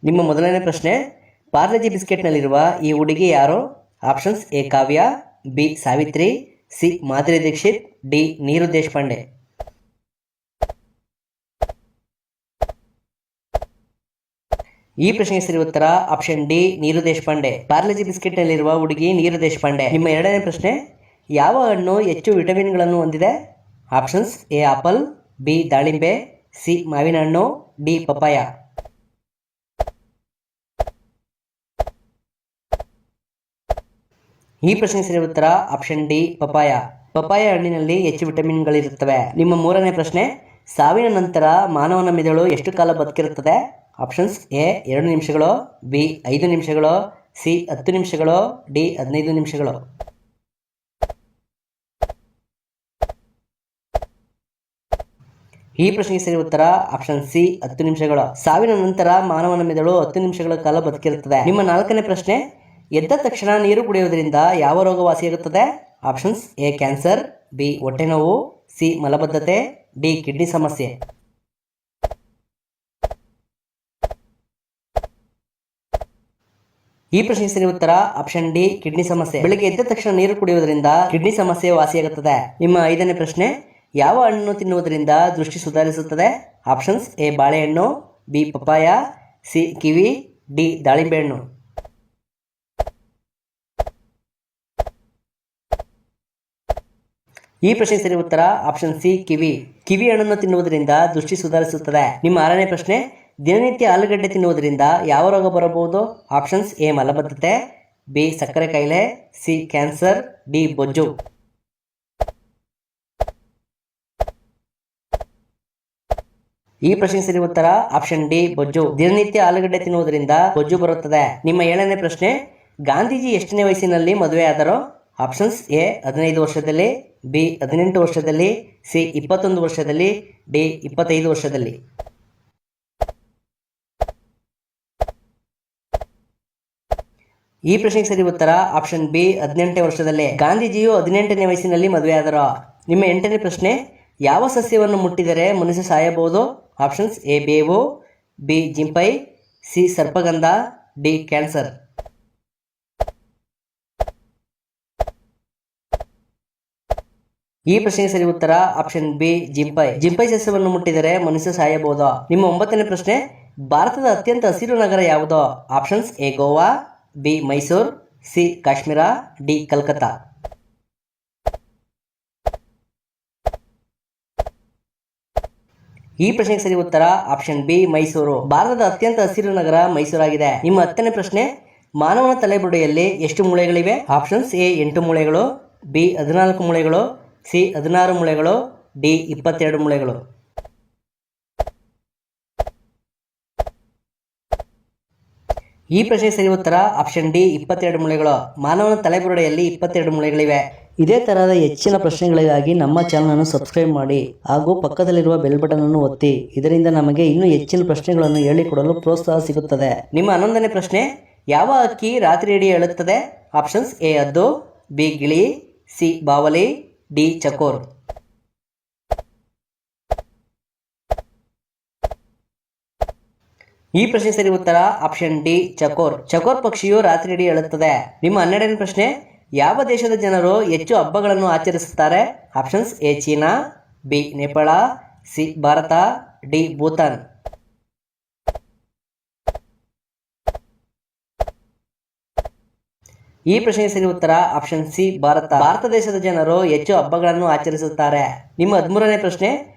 ನಿಮ್ಮ ಮೊದಲನೇ ಪ್ರಶ್ನೆ, ಪಾರ್ಲೆಜಿ ಬಿಸ್ಕೆಟ್ನಲ್ಲಿರುವ ಈ ಹುಡುಗಿ ಯಾರು? Options: A Kavya, B Savitri, C Madhuri Dixit, D Neeru Deshpande. ಈ ಪ್ರಶ್ನೆಗೆ ಸರಿ ಉತ್ತರ ಆಪ್ಷನ್ ಡಿ ನೀರು ದೇಶಪಾಂಡೆ. ಪಾರ್ಲೆಜಿ ಬಿಸ್ಕೆಟ್ನಲ್ಲಿರುವ ಹುಡುಗಿ ನೀರು ದೇಶಪಾಂಡೆ. ನಿಮ್ಮ ಎರಡನೇ ಪ್ರಶ್ನೆ, ಯಾವ ಹಣ್ಣು ಹೆಚ್ಚು ವಿಟಮಿನ್ಗಳನ್ನು ಹೊಂದಿದೆ? ಆಪ್ಷನ್ಸ್: ಎ ಆಪಲ್, ಬಿ ದಾಳಿಂಬೆ, ಸಿ ಮಾವಿನ ಹಣ್ಣು, ಡಿ ಪಪಾಯ. ಈ ಪ್ರಶ್ನೆಗೆ ಸರಿ ಉತ್ತರ ಆಪ್ಷನ್ ಡಿ ಪಪಾಯ. ಪಪಾಯ ಹಣ್ಣಿನಲ್ಲಿ ಹೆಚ್ಚು ವಿಟಮಿನ್ಗಳಿರುತ್ತವೆ. ನಿಮ್ಮ ಮೂರನೇ ಪ್ರಶ್ನೆ, ಸಾವಿನ ನಂತರ ಮಾನವನ ಮೆದುಳು ಎಷ್ಟು ಕಾಲ ಬದುಕಿರುತ್ತದೆ? ಆಪ್ಷನ್ಸ್: ಎ 2 ನಿಮಿಷಗಳು, ಬಿ 5 ನಿಮಿಷಗಳು, ಸಿ 10 ನಿಮಿಷಗಳು, ಡಿ 15 ನಿಮಿಷಗಳು. ಈ ಪ್ರಶ್ನೆಗೆ ಸರಿ ಉತ್ತರ ಆಪ್ಷನ್ ಸಿ 10 ನಿಮಿಷಗಳು. ಸಾವಿನ ನಂತರ ಮಾನವನ ಮೆದುಳು 10 ನಿಮಿಷಗಳ ಕಾಲ ಬದುಕಿರುತ್ತದೆ. ನಿಮ್ಮ ನಾಲ್ಕನೇ ಪ್ರಶ್ನೆ, ಎದ್ದ ತಕ್ಷಣ ನೀರು ಕುಡಿಯುವುದರಿಂದ ಯಾವ ರೋಗ ವಾಸಿಯಾಗುತ್ತದೆ? ಆಪ್ಷನ್ಸ್: ಎ ಕ್ಯಾನ್ಸರ್, ಬಿ ಹೊಟ್ಟೆ ನೋವು, ಸಿ ಮಲಬದ್ಧತೆ, ಡಿ ಕಿಡ್ನಿ ಸಮಸ್ಯೆ. ಈ ಪ್ರಶ್ನೆಗೆ ಸರಿ ಉತ್ತರ ಆಪ್ಷನ್ ಡಿ ಕಿಡ್ನಿ ಸಮಸ್ಯೆ. ಬೆಳಿಗ್ಗೆ ಎದ್ದ ತಕ್ಷಣ ನೀರು ಕುಡಿಯುವುದರಿಂದ ಕಿಡ್ನಿ ಸಮಸ್ಯೆ ವಾಸಿಯಾಗುತ್ತದೆ. ನಿಮ್ಮ ಐದನೇ ಪ್ರಶ್ನೆ, ಯಾವ ಹಣ್ಣು ತಿನ್ನುವುದರಿಂದ ದೃಷ್ಟಿ ಸುಧಾರಿಸುತ್ತದೆ? ಆಪ್ಷನ್ಸ್: ಎ ಬಾಳೆಹಣ್ಣು, ಬಿ ಪಪಾಯ, ಸಿ ಕಿವಿ, ಡಿ ದಾಳಿಂಬೆ ಹಣ್ಣು. ಈ ಪ್ರಶ್ನೆಗೆ ಸರಿ ಉತ್ತರ ಆಪ್ಷನ್ ಸಿ ಕಿವಿ. ಕಿವಿ ಹಣ್ಣನ್ನು ತಿನ್ನುವುದರಿಂದ ದೃಷ್ಟಿ ಸುಧಾರಿಸುತ್ತದೆ. ನಿಮ್ಮ ಆರನೇ ಪ್ರಶ್ನೆ, ದಿನನಿತ್ಯ ಆಲೂಗಡ್ಡೆ ತಿನ್ನುವುದರಿಂದ ಯಾವ ರೋಗ ಬರಬಹುದು? ಆಪ್ಷನ್ಸ್: ಎ ಮಲಬದ್ಧತೆ, ಬಿ ಸಕ್ಕರೆ ಕಾಯಿಲೆ, ಸಿ ಕ್ಯಾನ್ಸರ್, ಡಿ ಬೊಜ್ಜು. ಈ ಪ್ರಶ್ನೆಗೆ ಸರಿ ಉತ್ತರ ಆಪ್ಷನ್ ಡಿ ಬೊಜ್ಜು. ದಿನನಿತ್ಯ ಆಲೂಗಡ್ಡೆ ತಿನ್ನುವುದರಿಂದ ಬೊಜ್ಜು ಬರುತ್ತದೆ. ನಿಮ್ಮ ಏಳನೇ ಪ್ರಶ್ನೆ, ಗಾಂಧೀಜಿ ಎಷ್ಟನೇ ವಯಸ್ಸಿನಲ್ಲಿ ಮದುವೆ ಆದರು? ಆಪ್ಷನ್ಸ್: ಎ 15 ವರ್ಷದಲ್ಲಿ, ಬಿ 18 ವರ್ಷದಲ್ಲಿ, ಸಿ 21 ವರ್ಷದಲ್ಲಿ, ಡಿ 25 ವರ್ಷದಲ್ಲಿ. ಈ ಪ್ರಶ್ನೆಗೆ ಸರಿ ಉತ್ತರ ಆಪ್ಷನ್ ಬಿ 18ನೇ ವರ್ಷದಲ್ಲಿ. ಗಾಂಧೀಜಿಯು 18ನೇ ವಯಸ್ಸಿನಲ್ಲಿ ಮದುವೆಯಾದರು. ನಿಮ್ಮ 8ನೇ ಪ್ರಶ್ನೆ, ಯಾವ ಸಸ್ಯವನ್ನು ಮುಟ್ಟಿದರೆ ಮನುಷ್ಯ ಸಾಯಬಹುದು? ಆಪ್ಷನ್ಸ್: ಎ ಬೇವು, ಬಿ ಜಿಂಪೈ, ಸಿ ಸರ್ಪಗಂಧ, ಡಿ ಕ್ಯಾನ್ಸರ್. ಈ ಪ್ರಶ್ನೆಗೆ ಸರಿ ಉತ್ತರ ಆಪ್ಷನ್ ಬಿ ಜಿಂಪೈ. ಜಿಂಪೈ ಸಸ್ಯವನ್ನು ಮುಟ್ಟಿದರೆ ಮನುಷ್ಯ ಸಾಯಬಹುದು. ನಿಮ್ಮ 9ನೇ ಪ್ರಶ್ನೆ, ಭಾರತದ ಅತ್ಯಂತ ಹಸಿರು ನಗರ ಯಾವುದು? Options: A Goa, B Mysuru, C Kashmir, D Calcutta. ಈ ಪ್ರಶ್ನೆಗೆ ಸರಿ ಉತ್ತರ ಆಪ್ಷನ್ ಬಿ ಮೈಸೂರು. ಭಾರತದ ಅತ್ಯಂತ ಹಸಿರು ನಗರ ಮೈಸೂರಾಗಿದೆ. ನಿಮ್ಮ 10ನೇ ಪ್ರಶ್ನೆ, ಮಾನವನ ತಲೆಬುರುಡೆಯಲ್ಲಿ ಎಷ್ಟು ಮೂಳೆಗಳಿವೆ? ಆಪ್ಷನ್ಸ್: ಎ 8 ಮೂಳೆಗಳು, ಬಿ 14 ಮೂಳೆಗಳು, ಸಿ 16 ಮೂಳೆಗಳು, ಡಿ 22 ಮೂಳೆಗಳು. ಈ ಪ್ರಶ್ನೆಗೆ ಸರಿ ಉತ್ತರ ಆಪ್ಷನ್ ಡಿ 22 ಮೂಳೆಗಳು. ಮಾನವನ ತಲೆಬುರುಡೆಯಲ್ಲಿ 22 ಮೂಳೆಗಳಿವೆ. ಇದೇ ತರಹದ ಹೆಚ್ಚಿನ ಪ್ರಶ್ನೆಗಳಿಗಾಗಿ ನಮ್ಮ ಚಾನಲ್ ಸಬ್ಸ್ಕ್ರೈಬ್ ಮಾಡಿ ಹಾಗೂ ಪಕ್ಕದಲ್ಲಿರುವ ಬೆಲ್ ಬಟನ್ ಅನ್ನು ಒತ್ತಿ. ಇದರಿಂದ ನಮಗೆ ಇನ್ನೂ ಹೆಚ್ಚಿನ ಪ್ರಶ್ನೆಗಳನ್ನು ಹೇಳಿಕೊಡಲು ಪ್ರೋತ್ಸಾಹ ಸಿಗುತ್ತದೆ. ನಿಮ್ಮ 11ನೇ ಪ್ರಶ್ನೆ, ಯಾವ ಅಕ್ಕಿ ರಾತ್ರಿ ಇಡೀ ಹೇಳುತ್ತದೆ? ಆಪ್ಷನ್ಸ್: ಎ ಹದ್ದು, ಬಿ ಗಿಳಿ, ಸಿ ಬಾವಲಿ, ಡಿ ಚಕೋರ್. ಈ ಪ್ರಶ್ನೆ ಸರಿ ಉತ್ತರ ಆಪ್ಷನ್ ಡಿ ಚಕೋರ್. ಚಕೋರ್ ಪಕ್ಷಿಯು ರಾತ್ರಿ ಇಡೀ ಹೇಳುತ್ತದೆ. ನಿಮ್ಮ 12ನೇ ಪ್ರಶ್ನೆ, ಯಾವ ದೇಶದ ಜನರು ಹೆಚ್ಚು ಹಬ್ಬಗಳನ್ನು ಆಚರಿಸುತ್ತಾರೆ? Options: A China, B Nepal, C Bharat, D Bhutan. ಈ ಪ್ರಶ್ನೆಗೆ ಸರಿ ಉತ್ತರ ಆಪ್ಷನ್ ಸಿ ಭಾರತ. ಭಾರತ ದೇಶದ ಜನರು ಹೆಚ್ಚು ಹಬ್ಬಗಳನ್ನು ಆಚರಿಸುತ್ತಾರೆ. ನಿಮ್ಮ 13ನೇ ಪ್ರಶ್ನೆ,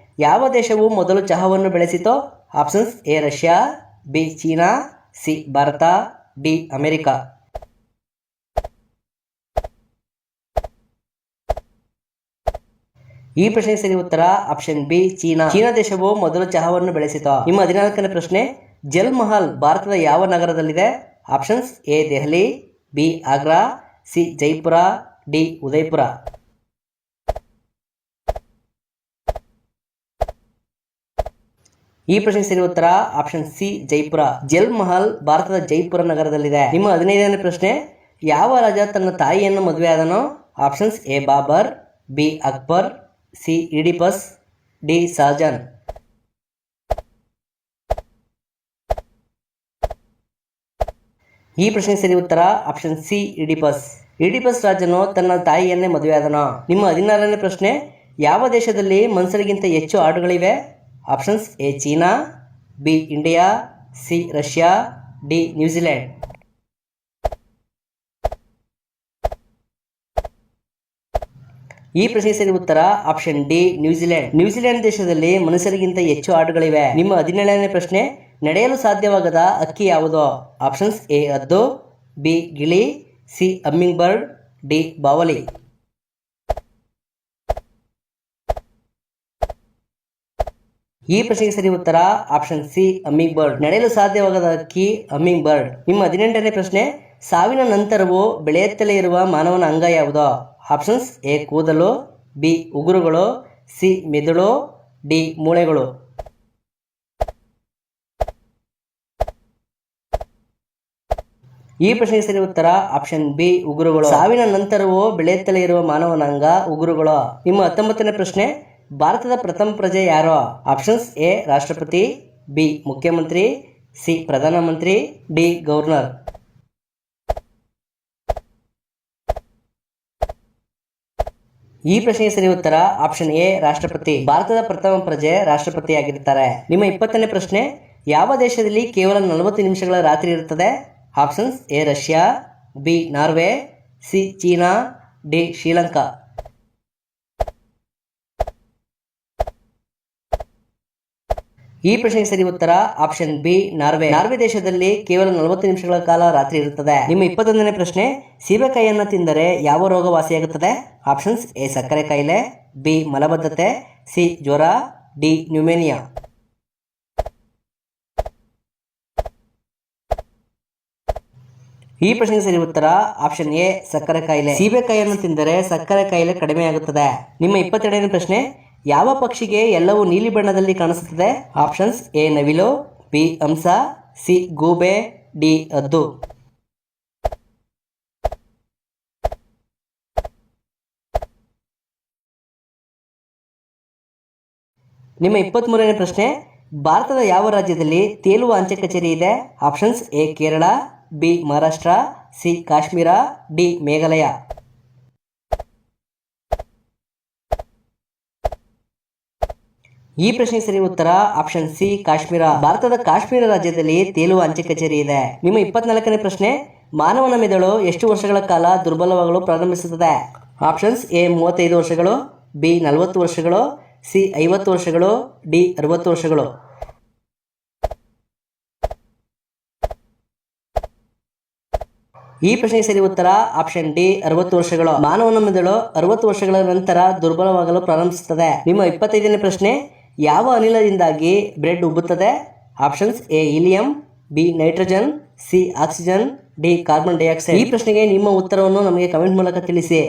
ಯಾವ ದೇಶವು ಮೊದಲು ಚಹಾವನ್ನು ಬೆಳೆಸಿತು? Options: A Russia, B China, C Bharat, D America. ಈ ಪ್ರಶ್ನೆಗೆ ಸರಿ ಉತ್ತರ ಆಪ್ಷನ್ ಬಿ ಚೀನಾ. ಚೀನಾ ದೇಶವು ಮೊದಲು ಚಹಾವನ್ನು ಬೆಳೆಸಿತು. ನಿಮ್ಮ 14ನೇ ಪ್ರಶ್ನೆ, ಜಲ್ ಮಹಲ್ ಭಾರತದ ಯಾವ ನಗರದಲ್ಲಿದೆ? Options: A Delhi, B Agra, C Jaipur, D Udaipur. ಈ ಪ್ರಶ್ನೆಗೆ ಸರಿ ಉತ್ತರ ಆಪ್ಷನ್ ಸಿ ಜೈಪುರ. ಜಲ್ ಮಹಲ್ ಭಾರತದ ಜೈಪುರ ನಗರದಲ್ಲಿದೆ. ನಿಮ್ಮ 15ನೇ ಪ್ರಶ್ನೆ, ಯಾವ ರಾಜ ತನ್ನ ತಾಯಿಯನ್ನು ಮದುವೆಯಾದನು? Options: A Babur, B Akbar, C Oedipus, D Shahjahan. ಈ ಪ್ರಶ್ನೆ ಸರಿ ಉತ್ತರ ಆಪ್ಷನ್ ಸಿ ಇಡಿಪಸ್. ಇಡಿಪಸ್ ರಾಜನು ತನ್ನ ತಾಯಿಯನ್ನೇ ಮದುವೆಯಾದನು. ನಿಮ್ಮ 16ನೇ ಪ್ರಶ್ನೆ, ಯಾವ ದೇಶದಲ್ಲಿ ಮನುಷ್ಯರಿಗಿಂತ ಹೆಚ್ಚು ಹಾಡುಗಳಿವೆ? Options A China, B India, C Russia, D New Zealand. ಈ ಪ್ರಶ್ನೆ ಸರಿ ಉತ್ತರ ಆಪ್ಷನ್ ಡಿ ನ್ಯೂಜಿಲೆಂಡ್. ನ್ಯೂಜಿಲೆಂಡ್ ದೇಶದಲ್ಲಿ ಮನುಷ್ಯರಿಗಿಂತ ಹೆಚ್ಚು ಹಾಡುಗಳಿವೆ. ನಿಮ್ಮ 17ನೇ ಪ್ರಶ್ನೆ, ನಡೆಯಲು ಸಾಧ್ಯವಾಗದ ಹಕ್ಕಿ ಯಾವುದು? ಆಪ್ಷನ್ಸ್ ಎ ಹದ್ದು, ಬಿ ಗಿಳಿ, ಸಿ ಹಮ್ಮಿಂಗ್ ಬರ್ಡ್, ಡಿ ಬಾವಲಿ. ಈ ಪ್ರಶ್ನೆಗೆ ಸರಿ ಉತ್ತರ ಆಪ್ಷನ್ ಸಿ ಹಮ್ಮಿಂಗ್ ಬರ್ಡ್. ನಡೆಯಲು ಸಾಧ್ಯವಾಗದ ಹಕ್ಕಿ ಹಮ್ಮಿಂಗ್ ಬರ್ಡ್. ನಿಮ್ಮ 18ನೇ ಪ್ರಶ್ನೆ, ಸಾವಿನ ನಂತರವೂ ಬೆಳೆಯುತ್ತಲೇ ಇರುವ ಮಾನವನ ಅಂಗ ಯಾವುದು? ಆಪ್ಷನ್ಸ್ ಎ ಕೂದಲು, ಬಿ ಉಗುರುಗಳು, ಸಿ ಮೆದುಳು, ಡಿ ಮೂಳೆಗಳು. ಈ ಪ್ರಶ್ನೆಗೆ ಸರಿ ಉತ್ತರ ಆಪ್ಷನ್ ಬಿ ಉಗುರುಗಳು. ಸಾವಿನ ನಂತರವೂ ಬೆಳೆಯುತ್ತಲೇ ಇರುವ ಮಾನವನ ಅಂಗ ಉಗುರುಗಳು. ನಿಮ್ಮ 19ನೇ ಪ್ರಶ್ನೆ, ಭಾರತದ ಪ್ರಥಮ ಪ್ರಜೆ ಯಾರು? ಆಪ್ಷನ್ಸ್ ಎ ರಾಷ್ಟ್ರಪತಿ, ಬಿ ಮುಖ್ಯಮಂತ್ರಿ, ಸಿ ಪ್ರಧಾನಮಂತ್ರಿ, ಡಿ ಗವರ್ನರ್. ಈ ಪ್ರಶ್ನೆಗೆ ಸರಿ ಉತ್ತರ ಆಪ್ಷನ್ ಎ ರಾಷ್ಟ್ರಪತಿ. ಭಾರತದ ಪ್ರಥಮ ಪ್ರಜೆ ರಾಷ್ಟ್ರಪತಿಯಾಗಿರ್ತಾರೆ. ನಿಮ್ಮ 20ನೇ ಪ್ರಶ್ನೆ, ಯಾವ ದೇಶದಲ್ಲಿ ಕೇವಲ 40 ನಿಮಿಷಗಳ ರಾತ್ರಿ ಇರುತ್ತದೆ? Options A Russia, B Norway, C China, D Sri Lanka. ಈ ಪ್ರಶ್ನೆಗೆ ಸರಿ ಉತ್ತರ ಆಪ್ಷನ್ ಬಿ ನಾರ್ವೆ. ನಾರ್ವೆ ದೇಶದಲ್ಲಿ ಕೇವಲ 40 ನಿಮಿಷಗಳ ಕಾಲ ರಾತ್ರಿ ಇರುತ್ತದೆ. ನಿಮ್ಮ 21ನೇ ಪ್ರಶ್ನೆ, ಸೀಬೆಕಾಯಿಯನ್ನು ತಿಂದರೆ ಯಾವ ರೋಗ ವಾಸಿಯಾಗುತ್ತದೆ? ಆಪ್ಷನ್ಸ್ ಎ ಸಕ್ಕರೆ ಕಾಯಿಲೆ, ಬಿ ಮಲಬದ್ಧತೆ, ಸಿ ಜ್ವರ, ಡಿ ನ್ಯೂಮೇನಿಯಾ. ಈ ಪ್ರಶ್ನೆಗೆ ಸರಿ ಉತ್ತರ ಆಪ್ಷನ್ ಎ ಸಕ್ಕರೆ ಕಾಯಿಲೆ. ಸೀಬೆಕಾಯಿಯನ್ನು ತಿಂದರೆ ಸಕ್ಕರೆ ಕಾಯಿಲೆ ಕಡಿಮೆಯಾಗುತ್ತದೆ. ನಿಮ್ಮ 22ನೇ ಪ್ರಶ್ನೆ, ಯಾವ ಪಕ್ಷಿಗೆ ಎಲ್ಲವೂ ನೀಲಿ ಬಣ್ಣದಲ್ಲಿ ಕಾಣಿಸುತ್ತದೆ? ಆಪ್ಷನ್ಸ್ ಎ ನವಿಲು, ಬಿ ಹಂಸ, ಸಿ ಗೂಬೆ, ಡಿ ಹದ್ದು. ನಿಮ್ಮ 23ನೇ ಪ್ರಶ್ನೆ, ಭಾರತದ ಯಾವ ರಾಜ್ಯದಲ್ಲಿ ತೇಲುವ ಅಂಚೆ ಕಚೇರಿ ಇದೆ? Options A Kerala, B Maharashtra, C Kashmir, D Meghalaya. ಈ ಪ್ರಶ್ನೆ ಸರಿ ಉತ್ತರ ಆಪ್ಷನ್ ಸಿ ಕಾಶ್ಮೀರ. ಭಾರತದ ಕಾಶ್ಮೀರ ರಾಜ್ಯದಲ್ಲಿ ತೇಲುವ ಅಂಚೆ ಕಚೇರಿ ಇದೆ. ನಿಮ್ಮ 24ನೇ ಪ್ರಶ್ನೆ, ಮಾನವನ ಮೆದುಳು ಎಷ್ಟು ವರ್ಷಗಳ ಕಾಲ ದುರ್ಬಲವಾಗಲು ಪ್ರಾರಂಭಿಸುತ್ತದೆ? ಆಪ್ಷನ್ಸ್ ಎ 35 ವರ್ಷಗಳು, ಬಿ 40 ವರ್ಷಗಳು, ಸಿ 50 ವರ್ಷಗಳು, ಡಿ 60 ವರ್ಷಗಳು. ಈ ಪ್ರಶ್ನೆಗೆ ಸರಿ ಉತ್ತರ ಆಪ್ಷನ್ ಡಿ 60 ವರ್ಷಗಳು. ಮಾನವನ ಮೆದುಳು 60 ವರ್ಷಗಳ ನಂತರ ದುರ್ಬಲವಾಗಲು ಪ್ರಾರಂಭಿಸುತ್ತದೆ. ನಿಮ್ಮ 25ನೇ ಪ್ರಶ್ನೆ, ಯಾವ ಅನಿಲದಿಂದಾಗಿ ಬ್ರೆಡ್ ಉಬ್ಬುತ್ತದೆ? Options A helium, B nitrogen, C oxygen, D carbon dioxide. ಈ ಪ್ರಶ್ನೆಗೆ ನಿಮ್ಮ ಉತ್ತರವನ್ನು ನಮಗೆ ಕಮೆಂಟ್ ಮೂಲಕ ತಿಳಿಸಿ.